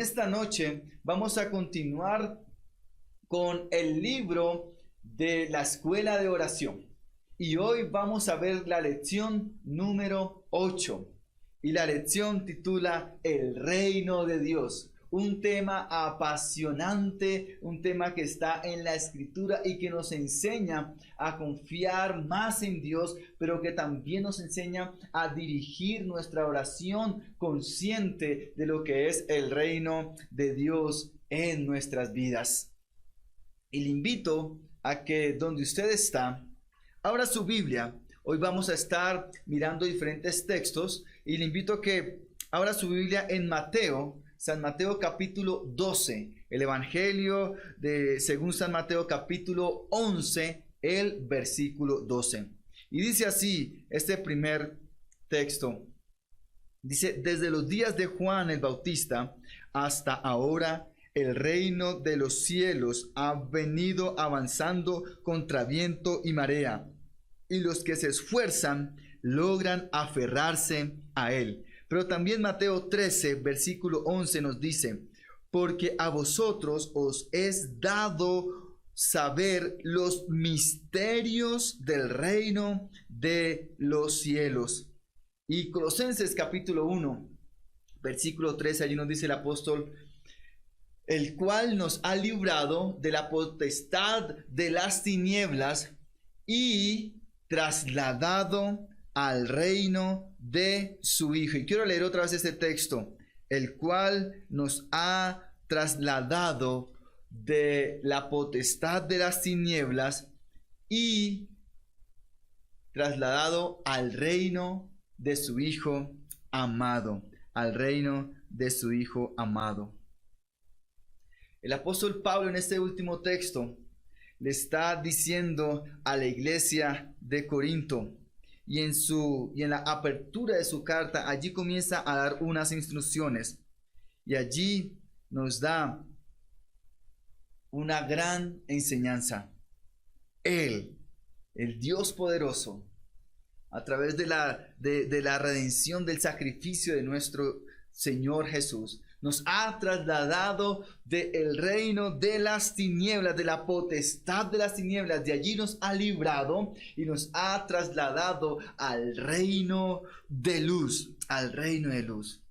esta noche vamos a continuar con el libro de la escuela de oración. Y hoy vamos a ver la lección número 8. Y la lección titula El reino de Dios. Un tema apasionante, un tema que está en la escritura y que nos enseña a confiar más en Dios, pero que también nos enseña a dirigir nuestra oración consciente de lo que es el reino de Dios en nuestras vidas. Y le invito a que donde usted está, abra su Biblia. Hoy vamos a estar mirando diferentes textos y le invito a que abra su Biblia en San Mateo capítulo 12, el Evangelio según San Mateo capítulo 11, el versículo 12. Y dice así este primer texto. Dice: desde los días de Juan el Bautista hasta ahora, el reino de los cielos ha venido avanzando contra viento y marea, y los que se esfuerzan logran aferrarse a él. Pero también Mateo 13, versículo 11 nos dice: porque a vosotros os es dado saber los misterios del reino de los cielos. Y Colosenses capítulo 1, versículo 13, allí nos dice el apóstol: el cual nos ha librado de la potestad de las tinieblas y trasladado al reino de su Hijo. Y quiero leer otra vez este texto: el cual nos ha trasladado de la potestad de las tinieblas y trasladado al reino de su Hijo amado, al reino de su Hijo amado. El apóstol Pablo en este último texto le está diciendo a la iglesia de Corinto, y en la apertura de su carta, allí comienza a dar unas instrucciones, y allí nos da una gran enseñanza. Él, el Dios poderoso, a través de la redención del sacrificio de nuestro Señor Jesús, nos ha trasladado del reino de las tinieblas, de la potestad de las tinieblas. De allí nos ha librado y nos ha trasladado al reino de luz, al reino de luz,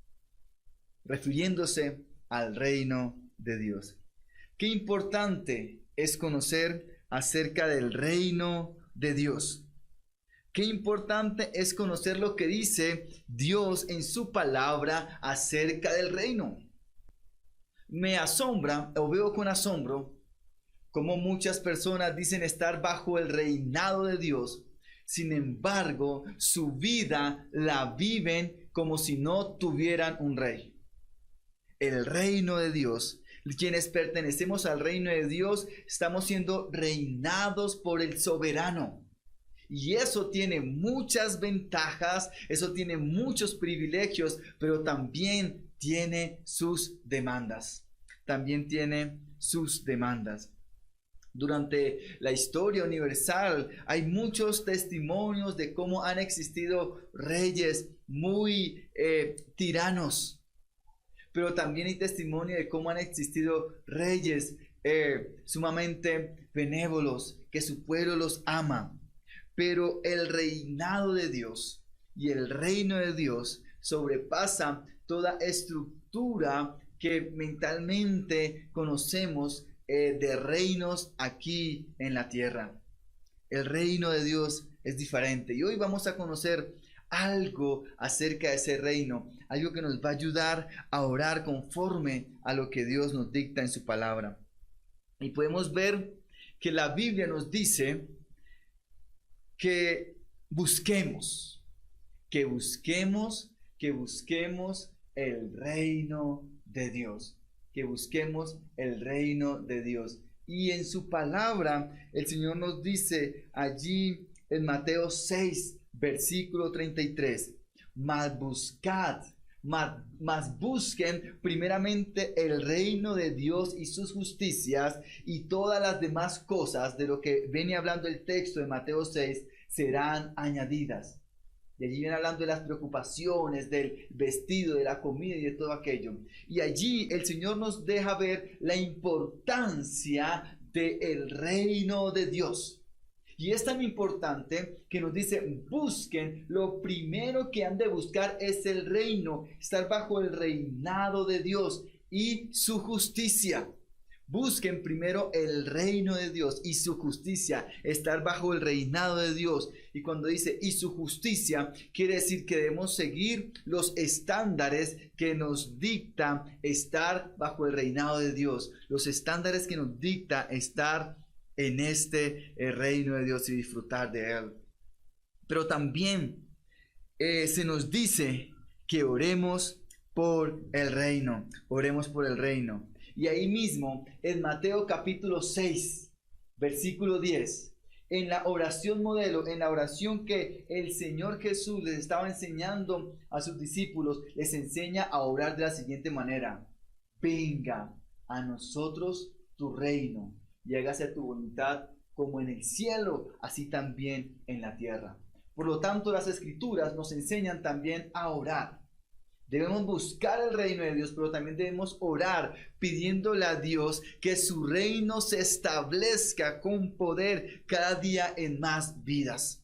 refiriéndose al reino de Dios. Qué importante es conocer acerca del reino de Dios. Qué importante es conocer lo que dice Dios en su palabra acerca del reino. Me asombra, o veo con asombro, cómo muchas personas dicen estar bajo el reinado de Dios. Sin embargo, su vida la viven como si no tuvieran un rey. El reino de Dios, quienes pertenecemos al reino de Dios, estamos siendo reinados por el soberano. Y eso tiene muchas ventajas, eso tiene muchos privilegios, pero también tiene sus demandas. También tiene sus demandas. Durante la historia universal hay muchos testimonios de cómo han existido reyes muy tiranos. Pero también hay testimonio de cómo han existido reyes sumamente benévolos, que su pueblo los ama. Pero el reinado de Dios y el reino de Dios sobrepasa toda estructura que mentalmente conocemos de reinos aquí en la tierra. El reino de Dios es diferente y hoy vamos a conocer algo acerca de ese reino, algo que nos va a ayudar a orar conforme a lo que Dios nos dicta en su palabra. Y podemos ver que la Biblia nos dice que busquemos el reino de Dios, que busquemos el reino de Dios. Y en su palabra el Señor nos dice allí en Mateo 6, versículo 33, mas busquen primeramente el reino de Dios y sus justicias, y todas las demás cosas de lo que viene hablando el texto de Mateo 6 serán añadidas. Y allí viene hablando de las preocupaciones, del vestido, de la comida y de todo aquello. Y allí el Señor nos deja ver la importancia del reino de Dios. Y es tan importante que nos dice, busquen, lo primero que han de buscar es el reino, estar bajo el reinado de Dios y su justicia. Busquen primero el reino de Dios y su justicia, estar bajo el reinado de Dios. Y cuando dice y su justicia, quiere decir que debemos seguir los estándares que nos dicta estar bajo el reinado de Dios. Los estándares que nos dicta estar en este reino de Dios y disfrutar de él. Pero también se nos dice que oremos por el reino. Oremos por el reino. Y ahí mismo, en Mateo capítulo 6, versículo 10, en la oración modelo, en la oración que el Señor Jesús les estaba enseñando a sus discípulos, les enseña a orar de la siguiente manera: venga a nosotros tu reino, y hágase tu voluntad como en el cielo, así también en la tierra. Por lo tanto, las Escrituras nos enseñan también a orar. Debemos buscar el reino de Dios, pero también debemos orar pidiéndole a Dios que su reino se establezca con poder cada día en más vidas.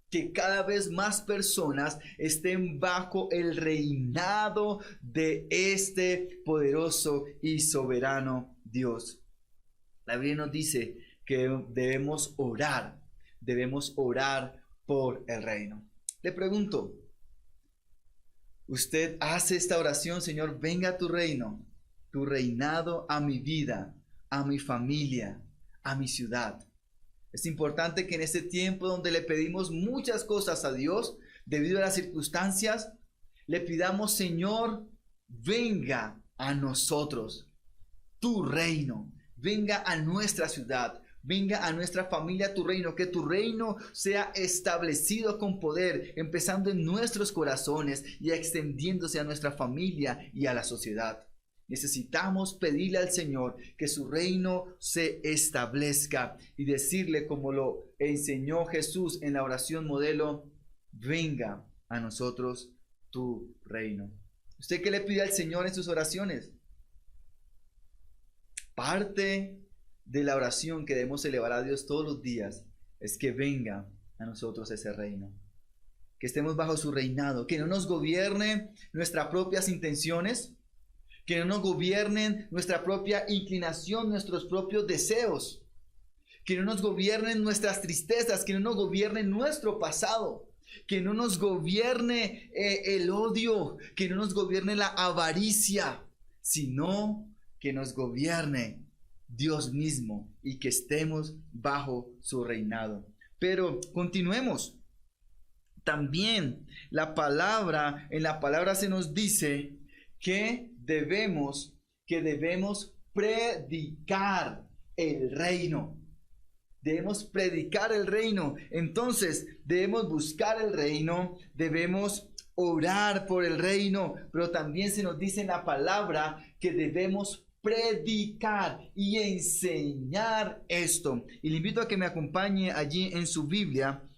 Que cada vez más personas estén bajo el reinado de este poderoso y soberano Dios. La Biblia nos dice que debemos orar por el reino. Le pregunto, ¿usted hace esta oración? Señor, venga tu reino, tu reinado a mi vida, a mi familia, a mi ciudad. Es importante que en este tiempo donde le pedimos muchas cosas a Dios, debido a las circunstancias, le pidamos, Señor, venga a nosotros tu reino, venga a nuestra ciudad, venga a nuestra familia tu reino, que tu reino sea establecido con poder, empezando en nuestros corazones y extendiéndose a nuestra familia y a la sociedad. Necesitamos pedirle al Señor que su reino se establezca y decirle, como lo enseñó Jesús en la oración modelo: venga a nosotros tu reino. ¿Usted qué le pide al Señor en sus oraciones? Parte de la oración que debemos elevar a Dios todos los días es que venga a nosotros ese reino, que estemos bajo su reinado, que no nos gobierne nuestras propias intenciones, que no nos gobiernen nuestra propia inclinación, nuestros propios deseos, que no nos gobiernen nuestras tristezas, que no nos gobierne nuestro pasado, que no nos gobierne el odio, que no nos gobierne la avaricia, sino que nos gobierne Dios mismo y que estemos bajo su reinado. Pero continuemos. También en la palabra se nos dice que debemos predicar el reino. Debemos predicar el reino. Entonces debemos buscar el reino, debemos orar por el reino, pero también se nos dice en la palabra que debemos predicar y enseñar esto. Y le invito a que me acompañe allí en su Biblia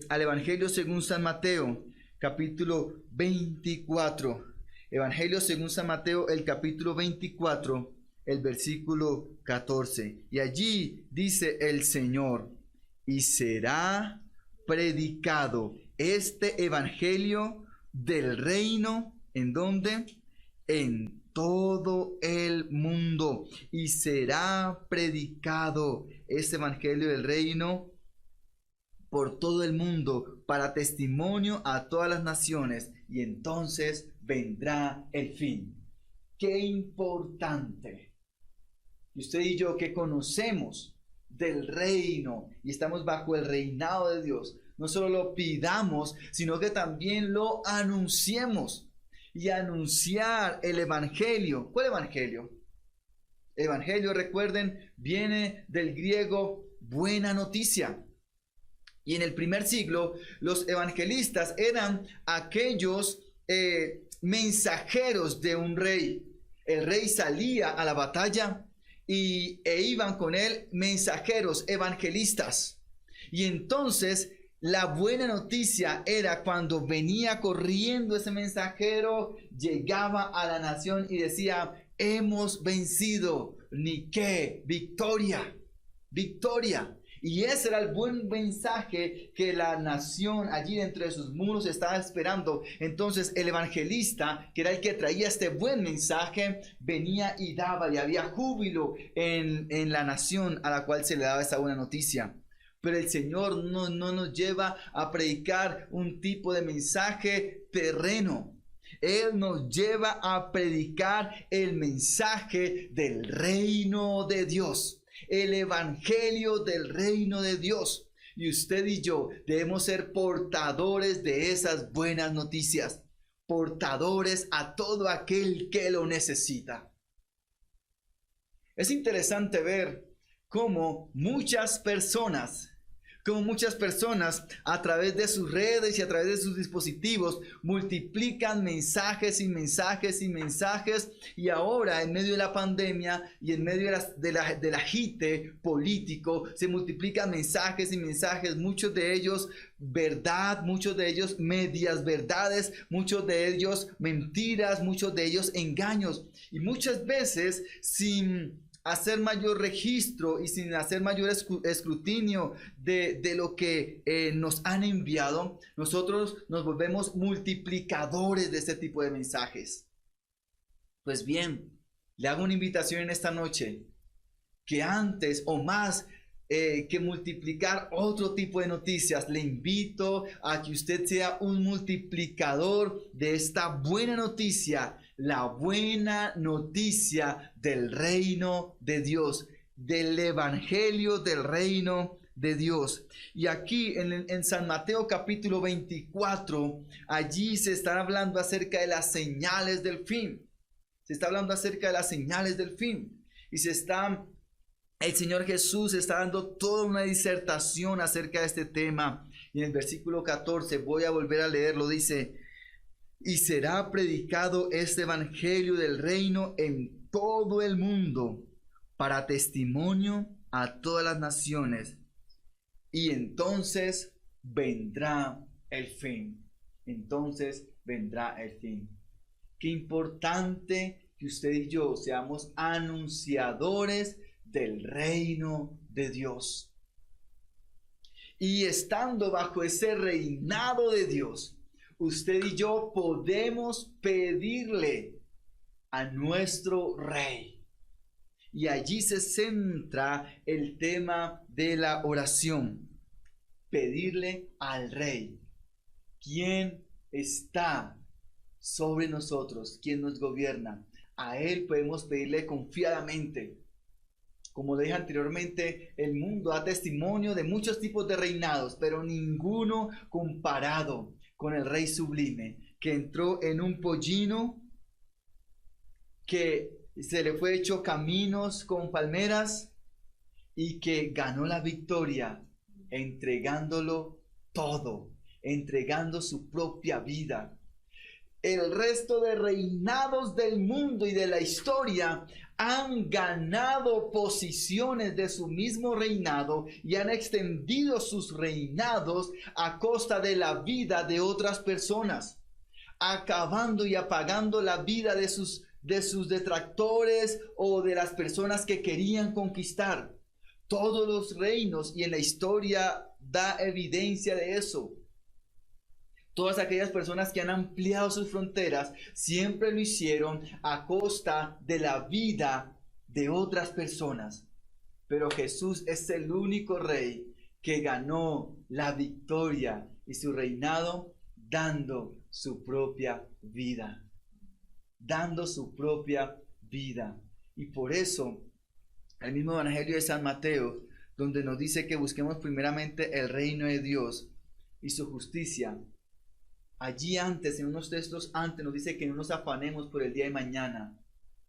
al Evangelio según San Mateo, capítulo 24. Evangelio según San Mateo, el capítulo 24, el versículo 14. Y allí dice el Señor: y será predicado este evangelio del reino, ¿en dónde? En todo el mundo. Y será predicado este evangelio del reino por todo el mundo para testimonio a todas las naciones, y entonces vendrá el fin. Qué importante. Y usted y yo, que conocemos del reino y estamos bajo el reinado de Dios, no solo lo pidamos, sino que también lo anunciemos. Y anunciar el evangelio. ¿Cuál evangelio? Evangelio, recuerden, viene del griego buena noticia. Y en el primer siglo, los evangelistas eran aquellos mensajeros de un rey. El rey salía a la batalla e iban con él mensajeros, evangelistas. Y entonces La buena noticia era cuando venía corriendo ese mensajero, llegaba a la nación y decía, hemos vencido, ni qué, victoria, victoria. Y ese era el buen mensaje que la nación allí dentro de sus muros estaba esperando. Entonces el evangelista, que era el que traía este buen mensaje, venía y daba, y había júbilo en la nación a la cual se le daba esta buena noticia. Pero el Señor no nos lleva a predicar un tipo de mensaje terreno. Él nos lleva a predicar el mensaje del reino de Dios. El evangelio del reino de Dios. Y usted y yo debemos ser portadores de esas buenas noticias. Portadores a todo aquel que lo necesita. Es interesante ver cómo muchas personas a través de sus redes y a través de sus dispositivos multiplican mensajes y mensajes y mensajes, y ahora en medio de la pandemia y en medio del agite político se multiplican mensajes y mensajes, muchos de ellos verdad, muchos de ellos medias verdades, muchos de ellos mentiras, muchos de ellos engaños, y muchas veces sin hacer mayor registro y sin hacer mayor escrutinio de lo que nos han enviado, nosotros nos volvemos multiplicadores de este tipo de mensajes. Pues bien, le hago una invitación en esta noche, que antes o más que multiplicar otro tipo de noticias, le invito a que usted sea un multiplicador de esta buena noticia, la buena noticia del reino de Dios, del evangelio del reino de Dios. Y aquí en San Mateo capítulo 24, allí se está hablando acerca de las señales del fin. Se está hablando acerca de las señales del fin. Y el Señor Jesús está dando toda una disertación acerca de este tema. Y en el versículo 14, voy a volver a leerlo, dice: y será predicado este evangelio del reino en todo el mundo para testimonio a todas las naciones. Y entonces vendrá el fin. Entonces vendrá el fin. Qué importante que usted y yo seamos anunciadores del reino de Dios. Y estando bajo ese reinado de Dios, usted y yo podemos pedirle a nuestro Rey. Y allí se centra el tema de la oración. Pedirle al Rey, quien está sobre nosotros, quien nos gobierna. A Él podemos pedirle confiadamente. Como dije anteriormente, el mundo da testimonio de muchos tipos de reinados, pero ninguno comparado con el Rey sublime, que entró en un pollino, que se le fue hecho caminos con palmeras y que ganó la victoria entregándolo todo, entregando su propia vida. El resto de reinados del mundo y de la historia han ganado posiciones de su mismo reinado y han extendido sus reinados a costa de la vida de otras personas, acabando y apagando la vida de sus detractores o de las personas que querían conquistar. Todos los reinos, y en la historia da evidencia de eso. Todas aquellas personas que han ampliado sus fronteras siempre lo hicieron a costa de la vida de otras personas. Pero Jesús es el único Rey que ganó la victoria y su reinado dando su propia vida. Dando su propia vida. Y por eso, el mismo Evangelio de San Mateo, donde nos dice que busquemos primeramente el reino de Dios y su justicia, allí antes, en unos textos antes, nos dice que no nos afanemos por el día de mañana.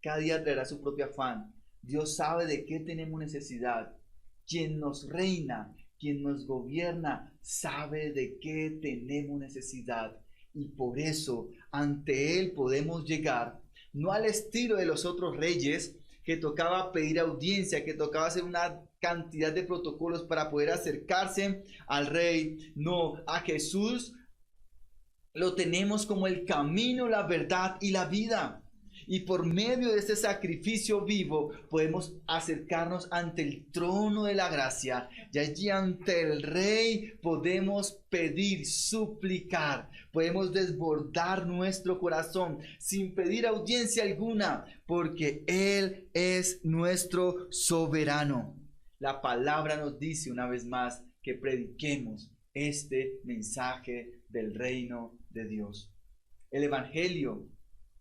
Cada día traerá su propio afán. Dios sabe de qué tenemos necesidad. Quien nos reina, quien nos gobierna, sabe de qué tenemos necesidad. Y por eso, ante Él podemos llegar, no al estilo de los otros reyes, que tocaba pedir audiencia, que tocaba hacer una cantidad de protocolos para poder acercarse al rey. No, a Jesús lo tenemos como el camino, la verdad y la vida. Y por medio de este sacrificio vivo podemos acercarnos ante el trono de la gracia. Y allí ante el Rey podemos pedir, suplicar. Podemos desbordar nuestro corazón sin pedir audiencia alguna, porque Él es nuestro soberano. La palabra nos dice una vez más que prediquemos este mensaje del reino de Dios. El Evangelio.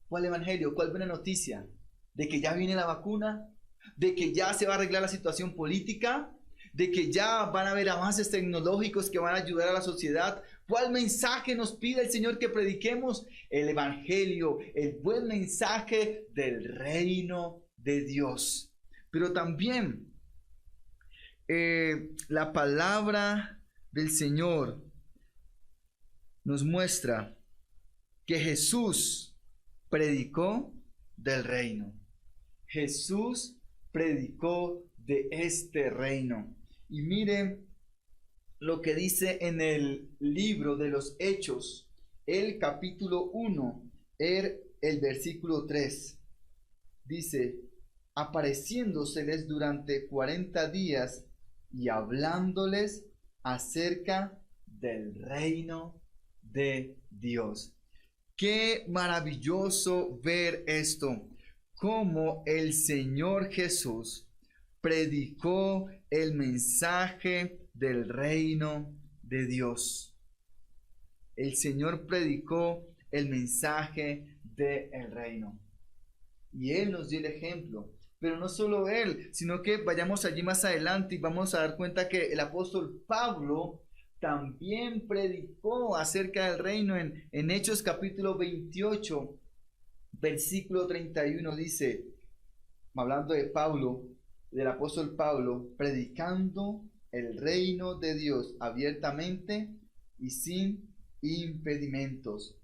¿Cuál evangelio? ¿Cuál buena noticia? ¿De que ya viene la vacuna? ¿De que ya se va a arreglar la situación política? ¿De que ya van a haber avances tecnológicos que van a ayudar a la sociedad? ¿Cuál mensaje nos pide el Señor que prediquemos? El evangelio, el buen mensaje del reino de Dios. Pero también la palabra del Señor nos muestra que Jesús predicó del reino. Jesús predicó de este reino. Y miren lo que dice en el libro de los Hechos, el capítulo 1, el versículo 3. Dice: apareciéndoseles durante 40 días y hablándoles acerca del reino de Dios. Qué maravilloso ver esto, cómo el Señor Jesús predicó el mensaje del reino de Dios. El Señor predicó el mensaje del reino. Y Él nos dio el ejemplo. Pero no solo Él, sino que vayamos allí más adelante y vamos a dar cuenta que el apóstol Pablo también predicó acerca del reino en Hechos capítulo 28, versículo 31, dice, hablando de Pablo, del apóstol Pablo, predicando el reino de Dios abiertamente y sin impedimentos,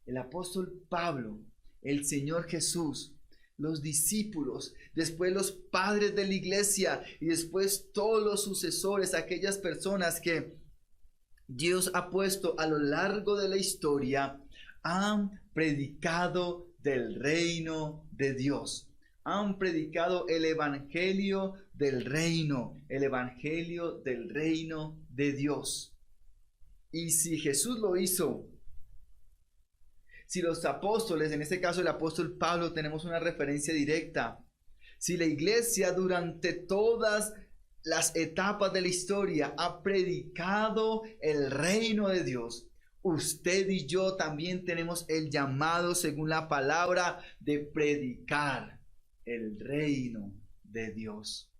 El apóstol Pablo, el Señor Jesús, los discípulos, después los padres de la iglesia y después todos los sucesores, aquellas personas que Dios ha puesto a lo largo de la historia, han predicado del reino de Dios. Han predicado el evangelio del reino de Dios. Y si Jesús lo hizo, si los apóstoles, en este caso el apóstol Pablo, tenemos una referencia directa, si la iglesia durante todas las etapas de la historia ha predicado el reino de Dios, usted y yo también tenemos el llamado, según la palabra, de predicar el reino de Dios.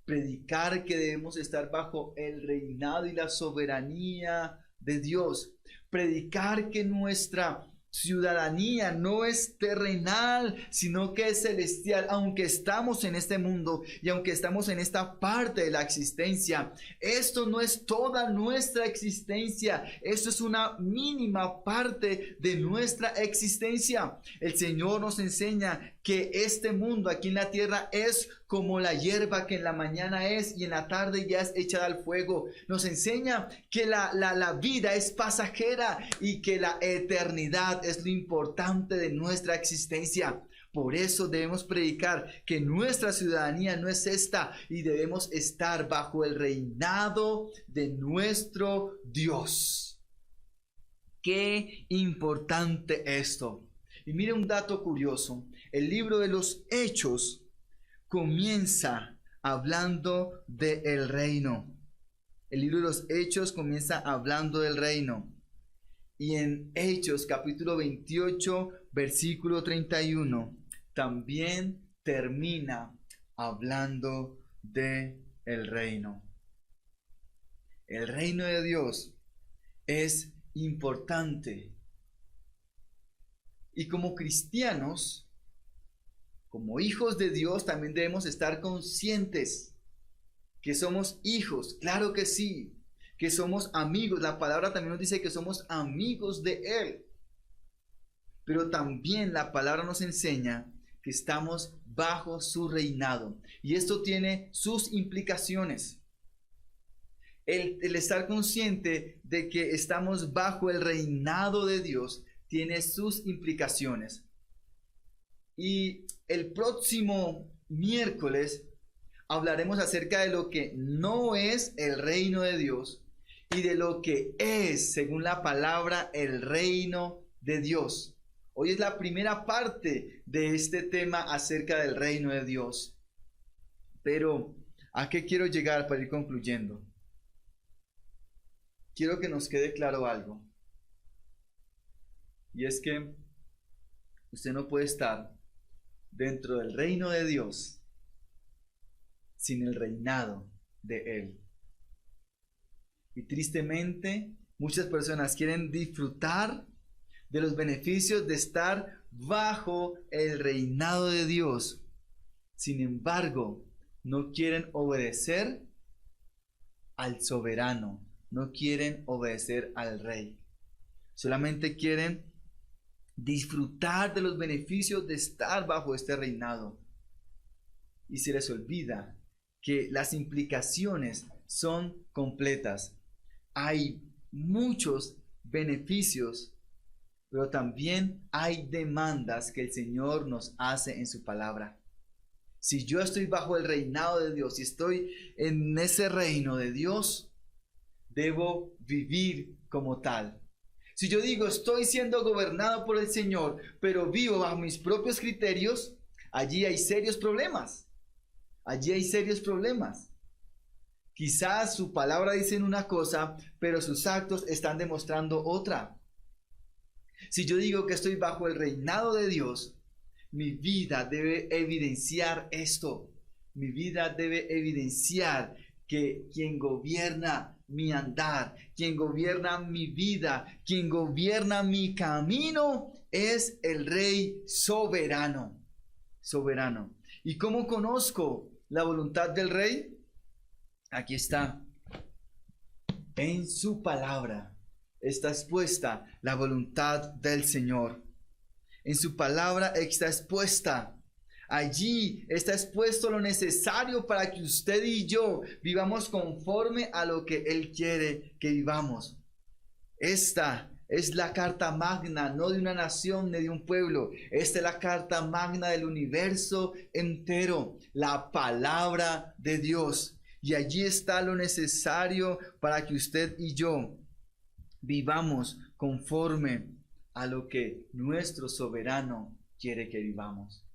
Predicar que debemos estar bajo el reinado y la soberanía de Dios. Predicar que nuestra ciudadanía no es terrenal, sino que es celestial. Aunque estamos en este mundo y aunque estamos en esta parte de la existencia, esto no es toda nuestra existencia. Esto es una mínima parte de nuestra existencia. El Señor nos enseña que este mundo aquí en la tierra es como la hierba que en la mañana es y en la tarde ya es echada al fuego. Nos enseña que la vida es pasajera y que la eternidad es lo importante de nuestra existencia. Por eso debemos predicar que nuestra ciudadanía no es esta y debemos estar bajo el reinado de nuestro Dios. Qué importante esto. Y mire un dato curioso. El libro de los Hechos comienza hablando del reino. El libro de los Hechos comienza hablando del reino. Y en Hechos capítulo 28, versículo 31, también termina hablando del reino. El reino de Dios es importante. Y como cristianos, como hijos de Dios, también debemos estar conscientes que somos hijos, claro que sí, que somos amigos. La palabra también nos dice que somos amigos de Él. Pero también la palabra nos enseña que estamos bajo su reinado. Y esto tiene sus implicaciones. El estar consciente de que estamos bajo el reinado de Dios tiene sus implicaciones. Y el próximo miércoles hablaremos acerca de lo que no es el reino de Dios y de lo que es, según la palabra, el reino de Dios. Hoy es la primera parte de este tema acerca del reino de Dios. Pero, ¿a qué quiero llegar para ir concluyendo? Quiero que nos quede claro algo. Y es que usted no puede estar dentro del reino de Dios sin el reinado de Él. Y tristemente, muchas personas quieren disfrutar de los beneficios de estar bajo el reinado de Dios. Sin embargo, no quieren obedecer al soberano, no quieren obedecer al rey. Solamente quieren disfrutar de los beneficios de estar bajo este reinado. Y se les olvida que las implicaciones son completas. Hay muchos beneficios, pero también hay demandas que el Señor nos hace en su palabra. Si yo estoy bajo el reinado de Dios, si estoy en ese reino de Dios, debo vivir como tal. Si yo digo estoy siendo gobernado por el Señor, pero vivo bajo mis propios criterios, allí hay serios problemas. Allí hay serios problemas. Quizás su palabra dice una cosa, pero sus actos están demostrando otra. Si yo digo que estoy bajo el reinado de Dios, mi vida debe evidenciar esto. Mi vida debe evidenciar que quien gobierna mi andar, quien gobierna mi vida, quien gobierna mi camino es el Rey soberano. Soberano. ¿Y cómo conozco la voluntad del Rey? Aquí está. En su palabra está expuesta la voluntad del Señor. En su palabra está expuesta. Allí está expuesto lo necesario para que usted y yo vivamos conforme a lo que Él quiere que vivamos. Esta es la carta magna, no de una nación ni de un pueblo. Esta es la carta magna del universo entero, la palabra de Dios. Y allí está lo necesario para que usted y yo vivamos conforme a lo que nuestro soberano quiere que vivamos.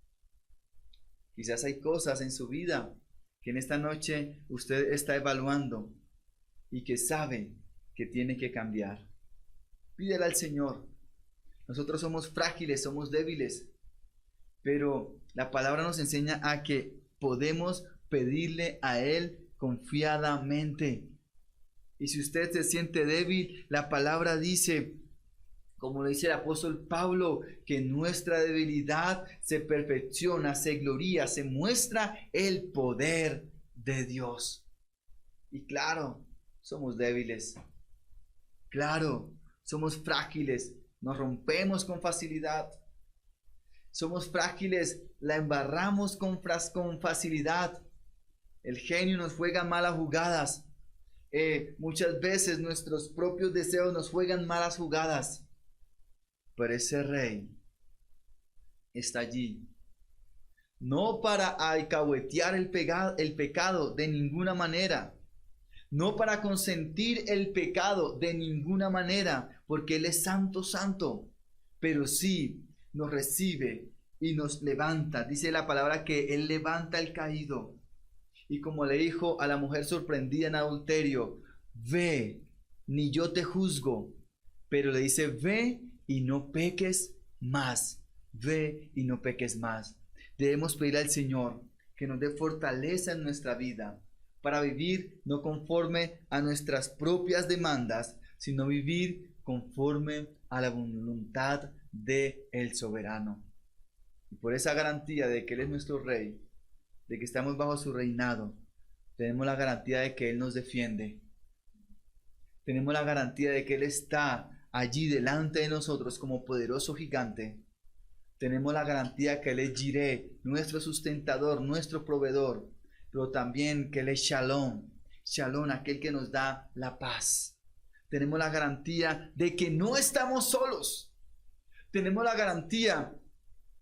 Quizás hay cosas en su vida que en esta noche usted está evaluando y que sabe que tiene que cambiar. Pídele al Señor. Nosotros somos frágiles, somos débiles, pero la palabra nos enseña a que podemos pedirle a Él confiadamente. Y si usted se siente débil, la palabra dice, como lo dice el apóstol Pablo, que en nuestra debilidad se perfecciona, se gloría, se muestra el poder de Dios. Y claro, somos débiles. Claro, somos frágiles, nos rompemos con facilidad. Somos frágiles, la embarramos con facilidad. El genio nos juega malas jugadas. Muchas veces nuestros propios deseos nos juegan malas jugadas. Pero ese Rey está allí. No para alcahuetear el pecado de ninguna manera. No para consentir el pecado de ninguna manera, porque Él es santo, santo. Pero sí nos recibe y nos levanta. Dice la palabra que Él levanta al caído. Y como le dijo a la mujer sorprendida en adulterio, ve, ni yo te juzgo. Pero le dice, ve y no peques más. Ve y no peques más. Debemos pedir al Señor que nos dé fortaleza en nuestra vida para vivir no conforme a nuestras propias demandas, sino vivir conforme a la voluntad del soberano. Y por esa garantía de que Él es nuestro Rey, de que estamos bajo su reinado, tenemos la garantía de que Él nos defiende. Tenemos la garantía de que Él está allí delante de nosotros como poderoso gigante, Tenemos la garantía que Él es Jireh, nuestro sustentador, nuestro proveedor, pero también que Él es Shalom, Shalom, aquel que nos da la paz. Tenemos la garantía de que no estamos solos. Tenemos la garantía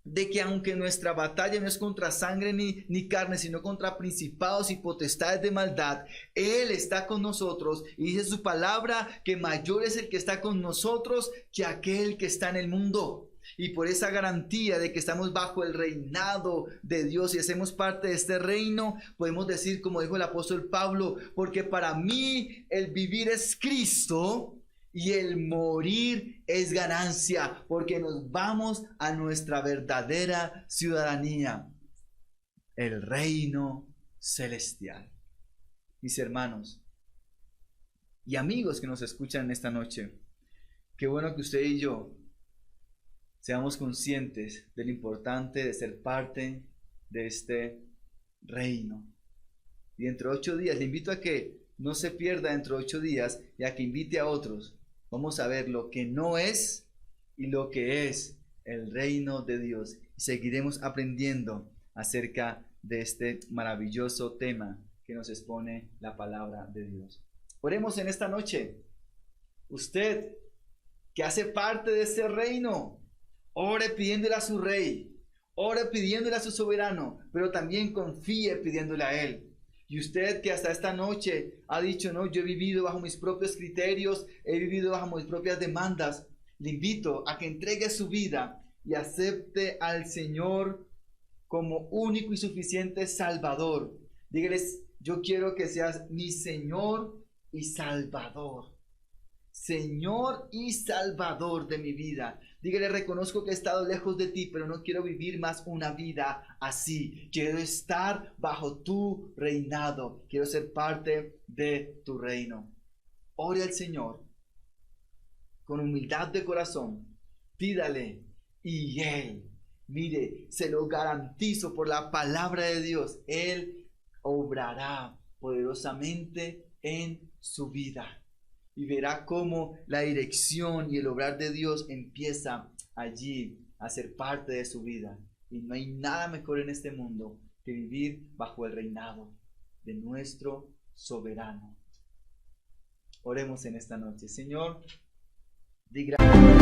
de que aunque nuestra batalla no es contra sangre ni carne, sino contra principados y potestades de maldad, Él está con nosotros y dice su palabra que mayor es el que está con nosotros que aquel que está en el mundo. Y por esa garantía de que estamos bajo el reinado de Dios y hacemos parte de este reino, podemos decir como dijo el apóstol Pablo, porque para mí el vivir es Cristo y el morir es ganancia, porque nos vamos a nuestra verdadera ciudadanía, el reino celestial. Mis hermanos y amigos que nos escuchan esta noche, qué bueno que usted y yo seamos conscientes de lo importante de ser parte de este reino. Y dentro de 8 días, le invito a que no se pierda dentro de 8 días y a que invite a otros. Vamos a ver lo que no es y lo que es el reino de Dios. Y seguiremos aprendiendo acerca de este maravilloso tema que nos expone la palabra de Dios. Oremos en esta noche. Usted que hace parte de este reino, ore pidiéndole a su rey, ore pidiéndole a su soberano, pero también confíe pidiéndole a Él. Y usted que hasta esta noche ha dicho, no, yo he vivido bajo mis propios criterios, he vivido bajo mis propias demandas, le invito a que entregue su vida y acepte al Señor como único y suficiente Salvador. Dígales, yo quiero que seas mi Señor y Salvador. Señor y Salvador de mi vida. Dígale, reconozco que he estado lejos de ti, pero no quiero vivir más una vida así. Quiero estar bajo tu reinado. Quiero ser parte de tu reino. Ore al Señor con humildad de corazón. Pídale y Él, mire, se lo garantizo por la palabra de Dios. Él obrará poderosamente en su vida. Y verá cómo la dirección y el obrar de Dios empieza allí a ser parte de su vida. Y no hay nada mejor en este mundo que vivir bajo el reinado de nuestro soberano. Oremos en esta noche. Señor, di gracias.